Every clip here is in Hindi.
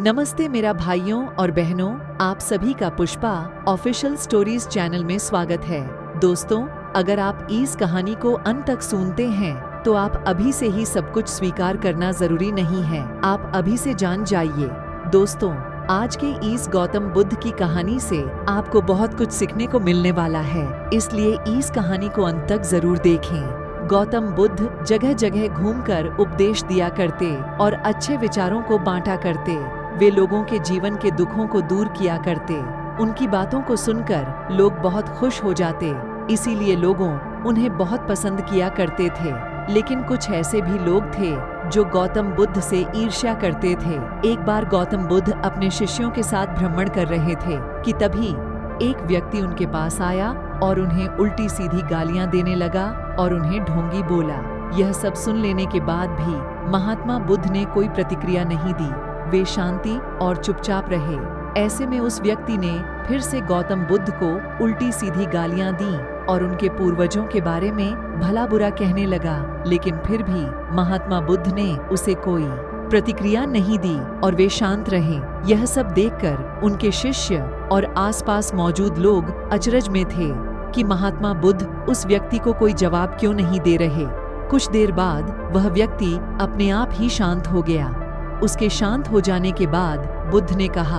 नमस्ते मेरा भाइयों और बहनों, आप सभी का पुष्पा ऑफिशियल स्टोरीज चैनल में स्वागत है। दोस्तों, अगर आप इस कहानी को अंत तक सुनते हैं तो आप अभी से ही सब कुछ स्वीकार करना जरूरी नहीं है। आप अभी से जान जाइए। दोस्तों, आज के इस गौतम बुद्ध की कहानी से आपको बहुत कुछ सीखने को मिलने वाला है, इसलिए इस कहानी को अंत तक जरूर देखें। गौतम बुद्ध जगह जगह घूमकर उपदेश दिया करते और अच्छे विचारों को बांटा करते। वे लोगों के जीवन के दुखों को दूर किया करते। उनकी बातों को सुनकर लोग बहुत खुश हो जाते, इसीलिए लोगों उन्हें बहुत पसंद किया करते थे। लेकिन कुछ ऐसे भी लोग थे जो गौतम बुद्ध से ईर्ष्या करते थे। एक बार गौतम बुद्ध अपने शिष्यों के साथ भ्रमण कर रहे थे कि तभी एक व्यक्ति उनके पास आया और उन्हें उल्टी सीधी गालियां देने लगा और उन्हें ढोंगी बोला। यह सब सुन लेने के बाद भी महात्मा बुद्ध ने कोई प्रतिक्रिया नहीं दी। वे शांति और चुपचाप रहे। ऐसे में उस व्यक्ति ने फिर से गौतम बुद्ध को उल्टी सीधी गालियां दी और उनके पूर्वजों के बारे में भला बुरा कहने लगा। लेकिन फिर भी महात्मा बुद्ध ने उसे कोई प्रतिक्रिया नहीं दी और वे शांत रहे। यह सब देखकर उनके शिष्य और आसपास मौजूद लोग अचरज में थे कि महात्मा बुद्ध उस व्यक्ति को कोई जवाब क्यों नहीं दे रहे। कुछ देर बाद वह व्यक्ति अपने आप ही शांत हो गया। उसके शांत हो जाने के बाद बुद्ध ने कहा,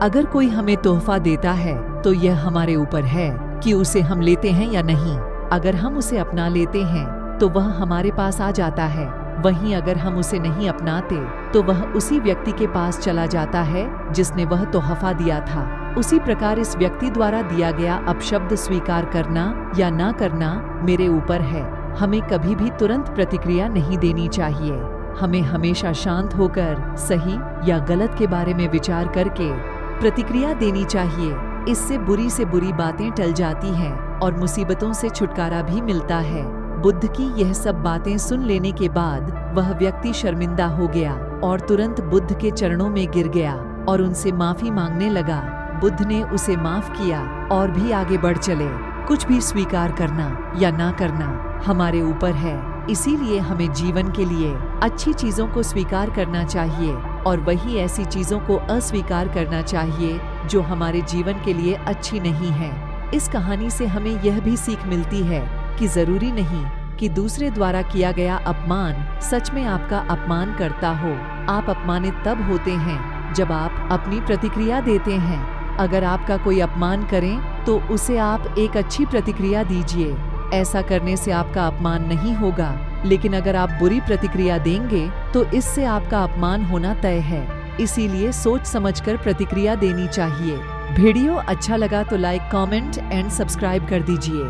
अगर कोई हमें तोहफा देता है तो यह हमारे ऊपर है कि उसे हम लेते हैं या नहीं। अगर हम उसे अपना लेते हैं तो वह हमारे पास आ जाता है, वहीं अगर हम उसे नहीं अपनाते तो वह उसी व्यक्ति के पास चला जाता है जिसने वह तोहफा दिया था। उसी प्रकार इस व्यक्ति द्वारा दिया गया अपशब्द स्वीकार करना या ना करना मेरे ऊपर है। हमें कभी भी तुरंत प्रतिक्रिया नहीं देनी चाहिए। हमें हमेशा शांत होकर सही या गलत के बारे में विचार करके प्रतिक्रिया देनी चाहिए। इससे बुरी से बुरी बातें टल जाती हैं और मुसीबतों से छुटकारा भी मिलता है। बुद्ध की यह सब बातें सुन लेने के बाद वह व्यक्ति शर्मिंदा हो गया और तुरंत बुद्ध के चरणों में गिर गया और उनसे माफी मांगने लगा। बुद्ध ने उसे माफ किया और भी आगे बढ़ चले। कुछ भी स्वीकार करना या ना करना हमारे ऊपर है, इसीलिए हमें जीवन के लिए अच्छी चीजों को स्वीकार करना चाहिए और वही ऐसी चीजों को अस्वीकार करना चाहिए जो हमारे जीवन के लिए अच्छी नहीं है। इस कहानी से हमें यह भी सीख मिलती है कि जरूरी नहीं कि दूसरे द्वारा किया गया अपमान सच में आपका अपमान करता हो। आप अपमानित तब होते हैं जब आप अपनी प्रतिक्रिया देते हैं। अगर आपका कोई अपमान करें तो उसे आप एक अच्छी प्रतिक्रिया दीजिए। ऐसा करने से आपका अपमान नहीं होगा, लेकिन अगर आप बुरी प्रतिक्रिया देंगे तो इससे आपका अपमान होना तय है। इसीलिए सोच समझकर प्रतिक्रिया देनी चाहिए। वीडियो अच्छा लगा तो लाइक, कमेंट एंड सब्सक्राइब कर दीजिए।